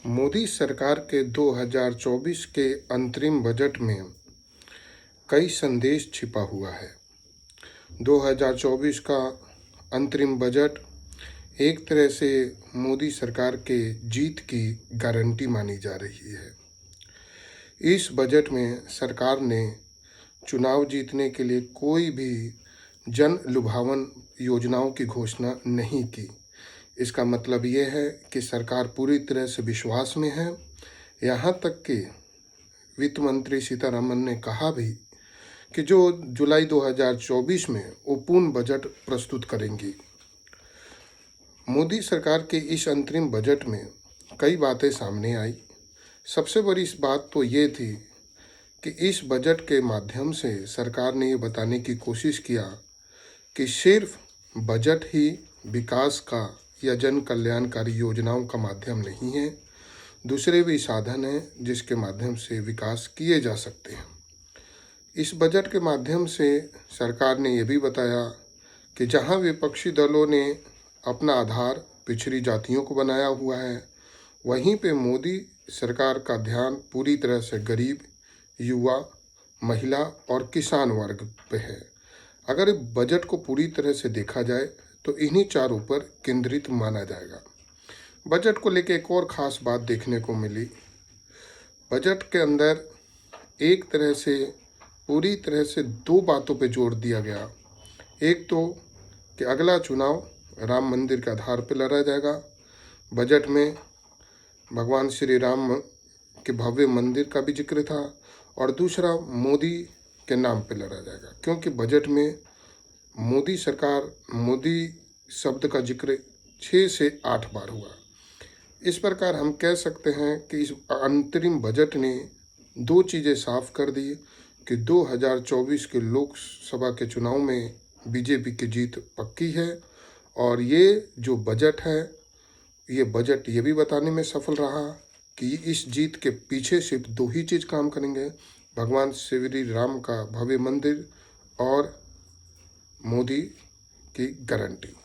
मोदी सरकार के 2024 के अंतरिम बजट में कई संदेश छिपा हुआ है। 2024 का अंतरिम बजट एक तरह से मोदी सरकार के जीत की गारंटी मानी जा रही है। इस बजट में सरकार ने चुनाव जीतने के लिए कोई भी जन लुभावन योजनाओं की घोषणा नहीं की। इसका मतलब ये है कि सरकार पूरी तरह से विश्वास में है। यहाँ तक कि वित्त मंत्री सीतारमण ने कहा भी कि जो जुलाई 2024 में वो पूर्ण बजट प्रस्तुत करेंगी। मोदी सरकार के इस अंतरिम बजट में कई बातें सामने आई। सबसे बड़ी इस बात तो ये थी कि इस बजट के माध्यम से सरकार ने ये बताने की कोशिश किया कि सिर्फ बजट ही विकास का या जन कल्याणकारी योजनाओं का माध्यम नहीं है, दूसरे भी साधन हैं जिसके माध्यम से विकास किए जा सकते हैं। इस बजट के माध्यम से सरकार ने यह भी बताया कि जहां विपक्षी दलों ने अपना आधार पिछड़ी जातियों को बनाया हुआ है, वहीं पे मोदी सरकार का ध्यान पूरी तरह से गरीब, युवा, महिला और किसान वर्ग पे है। अगर बजट को पूरी तरह से देखा जाए तो इन्हीं चारों पर केंद्रित माना जाएगा। बजट को लेकर एक और ख़ास बात देखने को मिली। बजट के अंदर एक तरह से पूरी तरह से दो बातों पे जोर दिया गया। एक तो कि अगला चुनाव राम मंदिर के आधार पर लड़ा जाएगा। बजट में भगवान श्री राम के भव्य मंदिर का भी जिक्र था, और दूसरा मोदी के नाम पे लड़ा जाएगा, क्योंकि बजट में मोदी सरकार, मोदी शब्द का जिक्र 6 से 8 बार हुआ। इस प्रकार हम कह सकते हैं कि इस अंतरिम बजट ने दो चीज़ें साफ कर दी कि 2024 के लोकसभा के चुनाव में बीजेपी की जीत पक्की है, और ये जो बजट है, ये बजट ये भी बताने में सफल रहा कि इस जीत के पीछे सिर्फ दो ही चीज़ काम करेंगे: भगवान श्री राम का भव्य मंदिर और मोदी की गारंटी।